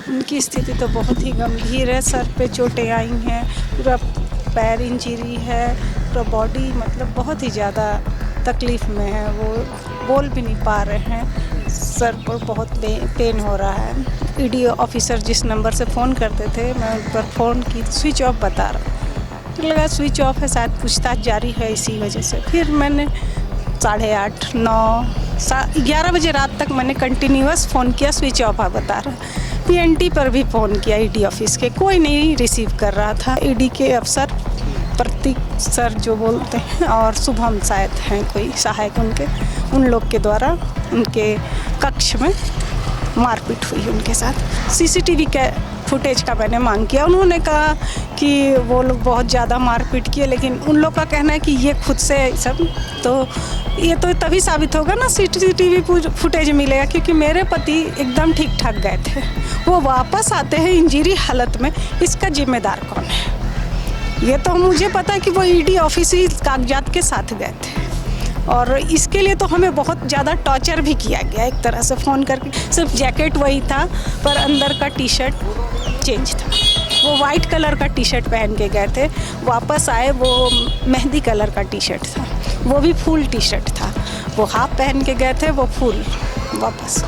उनकी स्थिति तो बहुत ही गंभीर है। सर पे चोटें आई हैं, पूरा पैर इंजरी है, पूरा बॉडी मतलब बहुत ही ज़्यादा तकलीफ़ में है। वो बोल भी नहीं पा रहे हैं, सर पर बहुत पेन हो रहा है। ईडी ऑफिसर जिस नंबर से फ़ोन करते थे, मैं उन पर फ़ोन की, स्विच ऑफ बता रहा, तो लगा स्विच ऑफ है, शायद पूछताछ जारी है इसी वजह से। फिर मैंने 8:30, 9, 11 बजे रात तक मैंने कंटिन्यूअस फ़ोन किया, स्विच ऑफ है बता रहा। पीएनटी पर भी फ़ोन किया ईडी ऑफिस के, कोई नहीं रिसीव कर रहा था। ईडी के अफसर प्रतीक सर जो बोलते हैं और शुभम शायद हैं कोई सहायक उनके, उन लोग के द्वारा उनके कक्ष में मारपीट हुई उनके साथ। सीसीटीवी के फुटेज का मैंने मांग किया। उन्होंने कहा कि वो लोग बहुत ज़्यादा मारपीट किए, लेकिन उन लोग का कहना है कि ये खुद से सब, तो ये तो तभी साबित होगा ना सीसीटीवी फुटेज मिलेगा, क्योंकि मेरे पति एकदम ठीक ठाक गए थे, वो वापस आते हैं इंजरी हालत में। इसका जिम्मेदार कौन है? ये तो मुझे पता है कि वो ईडी ऑफिस ही कागजात के साथ गए थे, और इसके लिए तो हमें बहुत ज़्यादा टॉर्चर भी किया गया एक तरह से फ़ोन करके। सिर्फ जैकेट वही था, पर अंदर का टी शर्ट चेंज था। वो वाइट कलर का टी शर्ट पहन के गए थे, वापस आए वो मेहंदी कलर का टी शर्ट था, वो भी फुल टी शर्ट था। वो हाफ पहन के गए थे, वो फुल वापस।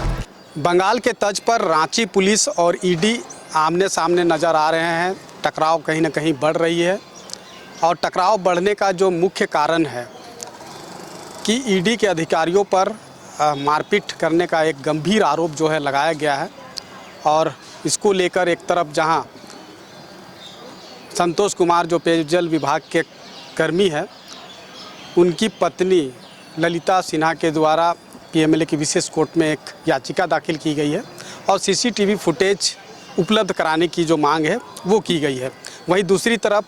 बंगाल के तर्ज पर रांची पुलिस और ईडी आमने सामने नज़र आ रहे हैं। टकराव कहीं ना कहीं बढ़ रही है, और टकराव बढ़ने का जो मुख्य कारण है कि ईडी के अधिकारियों पर मारपीट करने का एक गंभीर आरोप जो है लगाया गया है। और इसको लेकर एक तरफ जहां संतोष कुमार जो पेयजल विभाग के कर्मी है, उनकी पत्नी ललिता सिन्हा के द्वारा पीएमएलए की विशेष कोर्ट में एक याचिका दाखिल की गई है, और सीसीटीवी फुटेज उपलब्ध कराने की जो मांग है वो की गई है। वहीं दूसरी तरफ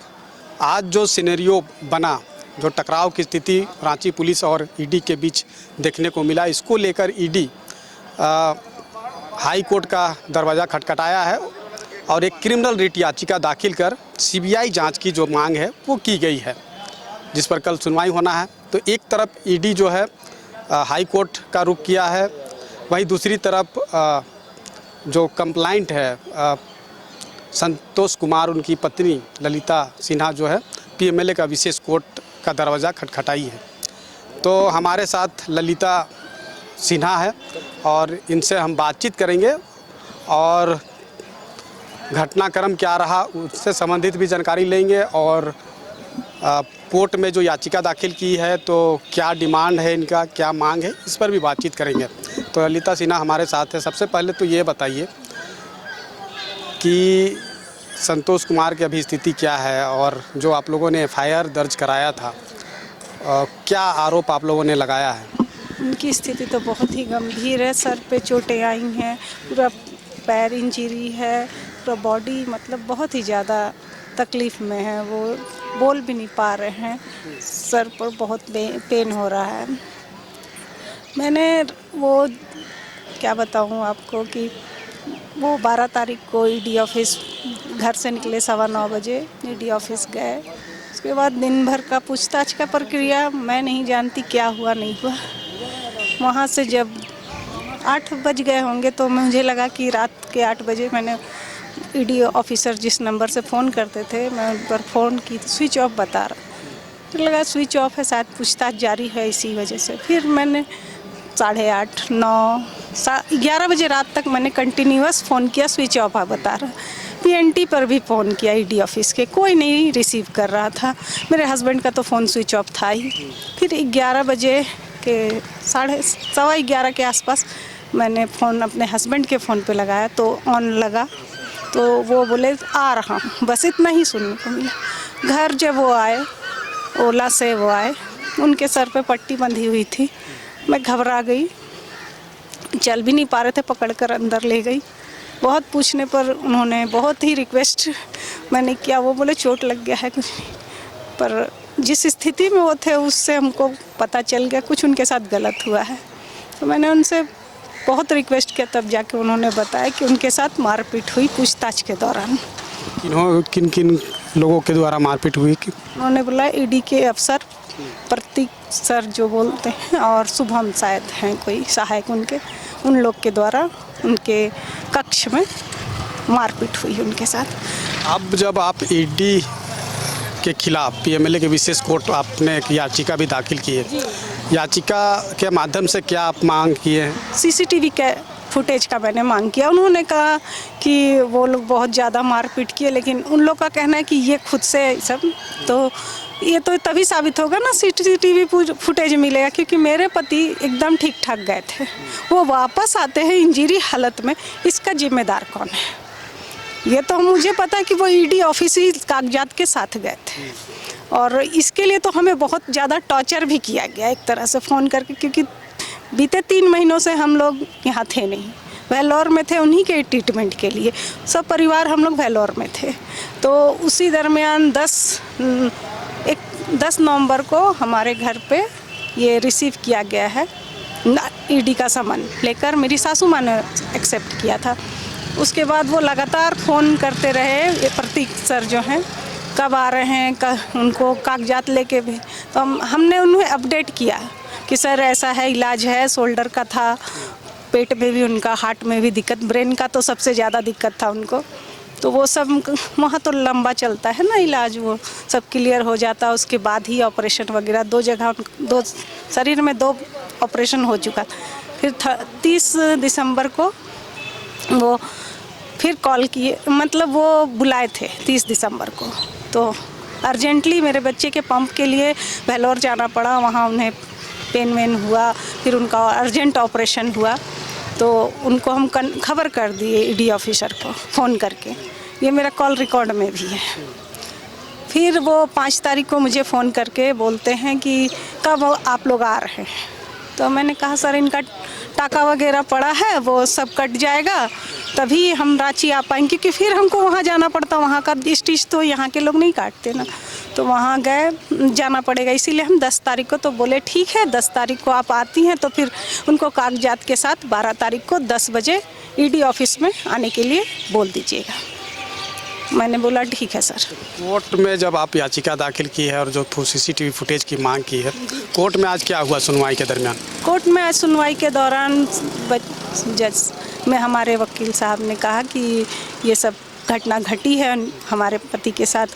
आज जो सिनेरियो बना, जो टकराव की स्थिति रांची पुलिस और ईडी के बीच देखने को मिला, इसको लेकर ईडी हाई कोर्ट का दरवाज़ा खटखटाया है और एक क्रिमिनल रिट याचिका दाखिल कर सीबीआई जांच की जो मांग है वो की गई है, जिस पर कल सुनवाई होना है। तो एक तरफ ईडी जो है हाई कोर्ट का रुख किया है, वहीं दूसरी तरफ जो कंप्लाइंट है संतोष कुमार, उनकी पत्नी ललिता सिन्हा जो है पीएमएलए का विशेष कोर्ट का दरवाज़ा खटखटाई है। तो हमारे साथ ललिता सिन्हा है और इनसे हम बातचीत करेंगे और घटनाक्रम क्या रहा उससे संबंधित भी जानकारी लेंगे, और कोर्ट में जो याचिका दाखिल की है तो क्या डिमांड है इनका, क्या मांग है, इस पर भी बातचीत करेंगे। तो ललिता सिन्हा हमारे साथ है। सबसे पहले तो ये बताइए कि संतोष कुमार की अभी स्थिति क्या है, और जो आप लोगों ने एफआईआर दर्ज कराया था, क्या आरोप आप लोगों ने लगाया है? उनकी स्थिति तो बहुत ही गंभीर है। सर पे चोटें आई हैं, पूरा पैर इंजरी है, पूरा बॉडी मतलब बहुत ही ज़्यादा तकलीफ़ में है। वो बोल भी नहीं पा रहे हैं, सर पर बहुत पेन हो रहा है। मैंने वो क्या बताऊँ आपको कि वो 12 तारीख को ईडी ऑफिस घर से निकले 9:15 बजे, ईडी ऑफिस गए। उसके बाद दिन भर का पूछताछ का प्रक्रिया, मैं नहीं जानती क्या हुआ नहीं हुआ। वहाँ से जब 8 बज गए होंगे तो मुझे लगा कि रात के 8 बजे मैंने ईडी ऑफिसर जिस नंबर से फ़ोन करते थे, मैं उन पर फ़ोन की, स्विच ऑफ बता रहा, तो लगा स्विच ऑफ है, शायद पूछताछ जारी है इसी वजह से। फिर मैंने 8:30, 9, 11 बजे रात तक मैंने कंटिन्यूअस फ़ोन किया, स्विच ऑफ है बता रहा। पीएनटी पर भी फ़ोन किया ईडी ऑफिस के, कोई नहीं रिसीव कर रहा था। मेरे हस्बैंड का तो फ़ोन स्विच ऑफ था ही। फिर 11 बजे के 11:15 के आसपास मैंने फ़ोन अपने हस्बैंड के फ़ोन पे लगाया तो ऑन लगा, तो वो बोले आ रहा हूँ, बस इतना ही सुनने को मिला। घर जब वो आए, ओला से वो आए, उनके सर पे पट्टी बंधी हुई थी। मैं घबरा गई, चल भी नहीं पा रहे थे, पकड़कर अंदर ले गई। बहुत पूछने पर उन्होंने बहुत ही रिक्वेस्ट मैंने किया, वो बोले चोट लग गया है कुछ नहीं, पर जिस स्थिति में वो थे उससे हमको पता चल गया कुछ उनके साथ गलत हुआ है। तो मैंने उनसे बहुत रिक्वेस्ट किया, तब जाके उन्होंने बताया कि उनके साथ मारपीट हुई पूछताछ के दौरान। किन किन लोगों के द्वारा मारपीट हुई? उन्होंने बोला ईडी के अफसर प्रतीक सर जो बोलते हैं और शुभम शायद हैं कोई सहायक उनके, उन लोग के द्वारा उनके कक्ष में मारपीट हुई उनके साथ। अब जब आप ईडी के खिलाफ पीएमएलए के विशेष कोर्ट आपने एक याचिका भी दाखिल की है, याचिका के माध्यम से क्या आप मांग किए हैं? सीसीटीवी के फुटेज का मैंने मांग किया। उन्होंने कहा कि वो लोग बहुत ज़्यादा मारपीट किए, लेकिन उन लोग का कहना है कि ये खुद से सब, तो ये तो तभी साबित होगा ना सीसीटीवी फुटेज मिलेगा, क्योंकि मेरे पति एकदम ठीक ठाक गए थे, वो वापस आते हैं इंजरी हालत में। इसका जिम्मेदार कौन है? ये तो मुझे पता है कि वो ईडी ऑफिस ही कागजात के साथ गए थे, और इसके लिए तो हमें बहुत ज़्यादा टॉर्चर भी किया गया एक तरह से फ़ोन करके, क्योंकि बीते 3 महीनों से हम लोग यहाँ थे नहीं, वेल्लोर में थे उन्हीं के ट्रीटमेंट के लिए, सब परिवार हम लोग वेल्लोर में थे। तो उसी दरमियान 10 नवंबर को हमारे घर पे ये रिसीव किया गया है ईडी का सामान लेकर। मेरी सासू माँ ने एक्सेप्ट किया था। उसके बाद वो लगातार फ़ोन करते रहे, ये प्रतीक सर जो हैं, कब आ रहे हैं, उनको कागजात लेके भी। तो हमने उन्हें अपडेट किया कि सर ऐसा है, इलाज है, शोल्डर का था, पेट में भी उनका, हार्ट में भी दिक्कत, ब्रेन का तो सबसे ज़्यादा दिक्कत था उनको। तो वो सब वहाँ तो लंबा चलता है ना इलाज, वो सब क्लियर हो जाता, उसके बाद ही ऑपरेशन वगैरह 2 जगह, 2 शरीर में 2 ऑपरेशन हो चुका। फिर 30 दिसंबर को वो फिर कॉल किए, मतलब वो बुलाए थे 30 दिसंबर को। तो अर्जेंटली मेरे बच्चे के पंप के लिए वेल्लोर जाना पड़ा, वहाँ उन्हें पेन वेन हुआ, फिर उनका अर्जेंट ऑपरेशन हुआ। तो उनको हम खबर कर दिए ईडी ऑफिसर को फ़ोन करके, ये मेरा कॉल रिकॉर्ड में भी है। फिर वो 5 तारीख को मुझे फ़ोन करके बोलते हैं कि कब आप लोग आ रहे हैं। तो मैंने कहा सर इनका टाका वगैरह पड़ा है, वो सब कट जाएगा तभी हम रांची आ पाएंगे, क्योंकि फिर हमको वहाँ जाना पड़ता, वहाँ का स्टिच तो यहाँ के लोग नहीं काटते ना, तो वहाँ गए जाना पड़ेगा। इसीलिए हम 10 तारीख को, तो बोले ठीक है 10 तारीख को आप आती हैं तो फिर उनको कागजात के साथ 12 तारीख को 10 बजे ईडी ऑफिस में आने के लिए बोल दीजिएगा। मैंने बोला ठीक है सर। कोर्ट में जब आप याचिका दाखिल की है और जो सीसीटीवी फुटेज की मांग की है, कोर्ट में आज क्या हुआ सुनवाई के दरमियान? कोर्ट में आज सुनवाई के दौरान जज में हमारे वकील साहब ने कहा कि ये सब घटना घटी है हमारे पति के साथ,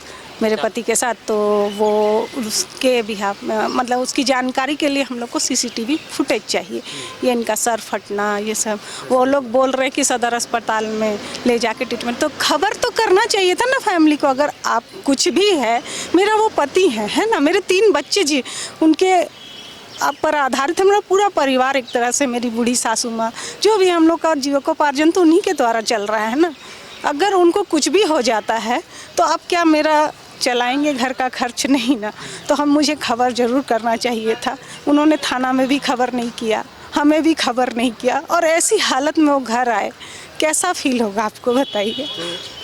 मेरे पति के साथ, तो वो उसके बिहाफ में, मतलब उसकी जानकारी के लिए हम लोग को सीसीटीवी फुटेज चाहिए। ये इनका सर फटना, ये सब वो लोग बोल रहे कि सदर अस्पताल में ले जाके ट्रीटमेंट, तो खबर तो करना चाहिए था ना फैमिली को। अगर आप कुछ भी है, मेरा वो पति है ना, मेरे 3 बच्चे जी उनके आप पर आधारित है मेरा पूरा परिवार एक तरह से, मेरी बूढ़ी सासू माँ, जो भी हम लोग का जीविकोपार्जन तो उन्हीं के द्वारा चल रहा है ना। अगर उनको कुछ भी हो जाता है तो आप क्या मेरा चलाएंगे घर का खर्च? नहीं ना। तो मुझे खबर ज़रूर करना चाहिए था। उन्होंने थाना में भी खबर नहीं किया, हमें भी खबर नहीं किया, और ऐसी हालत में वो घर आए, कैसा फील होगा आपको बताइए।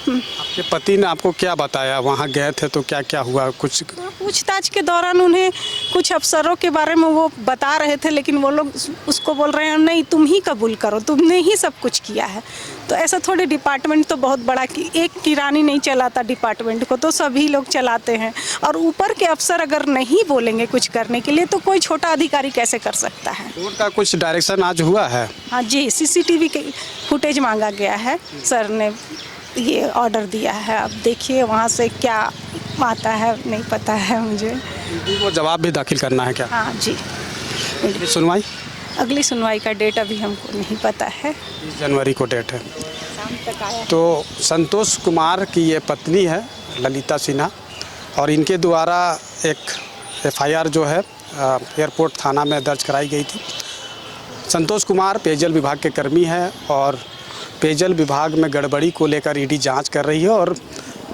आपके पति ने आपको क्या बताया? वहाँ गए थे तो क्या क्या हुआ? कुछ पूछताछ के दौरान उन्हें कुछ अफसरों के बारे में वो बता रहे थे, लेकिन वो लोग उसको बोल रहे हैं नहीं तुम ही कबूल करो, तुमने ही सब कुछ किया है। तो ऐसा थोड़े, डिपार्टमेंट तो बहुत बड़ा, कि एक किरानी नहीं चलाता डिपार्टमेंट को, तो सभी लोग चलाते हैं। और ऊपर के अफसर अगर नहीं बोलेंगे कुछ करने के लिए तो कोई छोटा अधिकारी कैसे कर सकता है? कोर्ट का कुछ डायरेक्शन आज हुआ है? हाँ जी, सीसीटीवी के फुटेज मांगा गया है, सर ने ये ऑर्डर दिया है। अब देखिए वहाँ से क्या आता है, नहीं पता है मुझे। वो जवाब भी दाखिल करना है क्या? हाँ जी। सुनवाई, अगली सुनवाई का डेट अभी हमको नहीं पता है, 20 जनवरी को डेट है। शाम तक आया। तो संतोष कुमार की ये पत्नी है ललिता सिन्हा, और इनके द्वारा एक एफआईआर जो है एयरपोर्ट थाना में दर्ज कराई गई थी। संतोष कुमार पेयजल विभाग के कर्मी हैं और पेयजल विभाग में गड़बड़ी को लेकर ईडी जांच कर रही है, और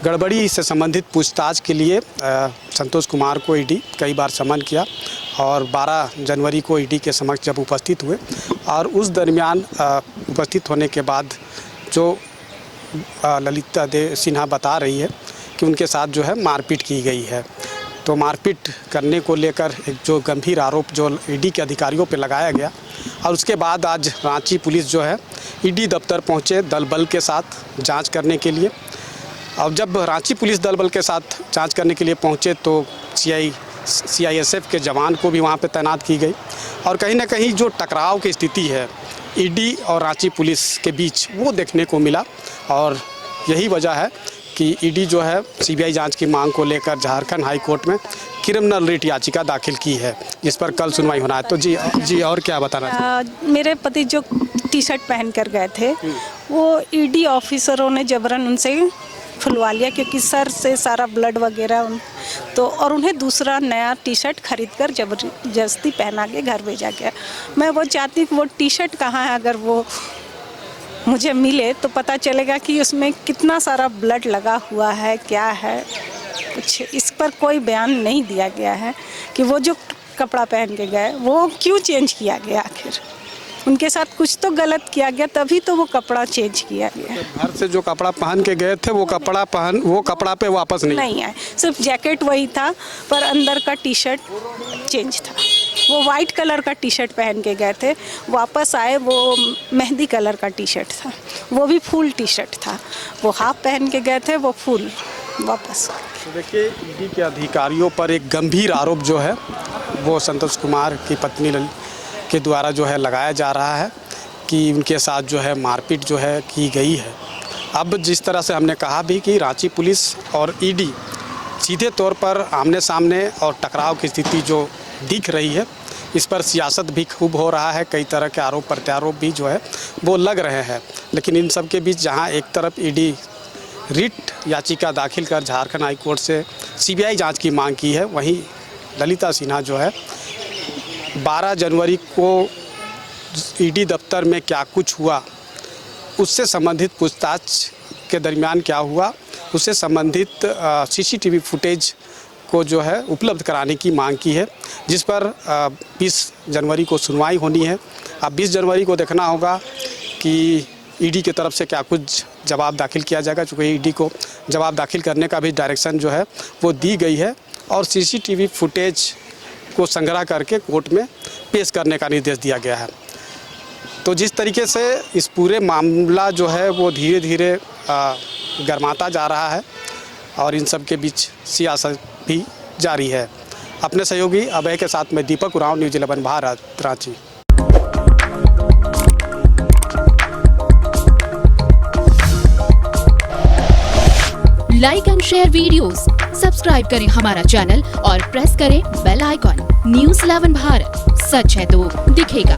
गड़बड़ी से संबंधित पूछताछ के लिए संतोष कुमार को ईडी कई बार समन किया, और 12 जनवरी को ईडी के समक्ष जब उपस्थित हुए, और उस दरमियान उपस्थित होने के बाद जो ललिता सिन्हा बता रही है कि उनके साथ जो है मारपीट की गई है। तो मारपीट करने को लेकर एक जो गंभीर आरोप जो ईडी के अधिकारियों पर लगाया गया, और उसके बाद आज रांची पुलिस जो है ईडी दफ्तर पहुंचे दल बल के साथ जांच करने के लिए। और जब रांची पुलिस दल बल के साथ जांच करने के लिए पहुंचे तो सीआईएसएफ के जवान को भी वहां पे तैनात की गई, और कहीं ना कहीं जो टकराव की स्थिति है ईडी और रांची पुलिस के बीच वो देखने को मिला। और यही वजह है कि ईडी जो है सीबीआई जांच की मांग को लेकर झारखंड हाई कोर्ट में क्रिमिनल रिट याचिका दाखिल की है, जिस पर कल सुनवाई होना है। तो जी और क्या बताना? मेरे पति जो टी शर्ट पहन कर गए थे, वो ईडी ऑफिसरों ने जबरन उनसे खुलवा लिया, क्योंकि सर से सारा ब्लड वगैरह तो, और उन्हें दूसरा नया टी शर्ट खरीद कर जबरदस्ती पहना के घर भेजा गया। मैं वो चाहती हूँ कि वो टी शर्ट कहाँ है, अगर वो मुझे मिले तो पता चलेगा कि उसमें कितना सारा ब्लड लगा हुआ है, क्या है, कुछ इस पर कोई बयान नहीं दिया गया है कि वो जो कपड़ा पहन के गए वो क्यों चेंज किया गया। आखिर उनके साथ कुछ तो गलत किया गया, तभी तो वो कपड़ा चेंज किया गया। घर से जो कपड़ा पहन के गए थे वो कपड़ा पे वापस नहीं आए, सिर्फ जैकेट वही था, पर अंदर का टी शर्ट चेंज था। वो वाइट कलर का टी शर्ट पहन के गए थे, वापस आए वो मेहंदी कलर का टी शर्ट था, वो भी फुल टी शर्ट था। वो हाफ पहन के गए थे, वो फुल वापस। तो देखिए, ईडी के अधिकारियों पर एक गंभीर आरोप जो है वो संतोष कुमार की पत्नी के द्वारा जो है लगाया जा रहा है कि उनके साथ जो है मारपीट जो है की गई है। अब जिस तरह से हमने कहा भी कि रांची पुलिस और ईडी सीधे तौर पर आमने सामने और टकराव की स्थिति जो दिख रही है, इस पर सियासत भी खूब हो रहा है, कई तरह के आरोप प्रत्यारोप भी जो है वो लग रहे हैं। लेकिन इन सब के बीच जहां एक तरफ ईडी रिट याचिका दाखिल कर झारखंड हाई कोर्ट से सीबीआई जांच की मांग की है, वहीं ललिता सिन्हा जो है 12 जनवरी को ईडी दफ्तर में क्या कुछ हुआ, उससे संबंधित पूछताछ के दरमियान क्या हुआ, उससे संबंधित सीसीटीवी फुटेज को जो है उपलब्ध कराने की मांग की है, जिस पर 20 जनवरी को सुनवाई होनी है। अब 20 जनवरी को देखना होगा कि ईडी की तरफ से क्या कुछ जवाब दाखिल किया जाएगा, चूँकि ईडी को जवाब दाखिल करने का भी डायरेक्शन जो है वो दी गई है और सीसीटीवी फुटेज को संग्रह करके कोर्ट में पेश करने का निर्देश दिया गया है। तो जिस तरीके से इस पूरे मामला जो है वो धीरे धीरे गरमाता जा रहा है और इन सब के बीच सियासत भी जारी है। अपने सहयोगी अभय के साथ में Deepak Oraon, news 11 Bharat, Ranchi. Like and share videos, subscribe करें हमारा चैनल और प्रेस करें बेल आइकॉन। न्यूज़ 11 भारत, सच है तो दिखेगा।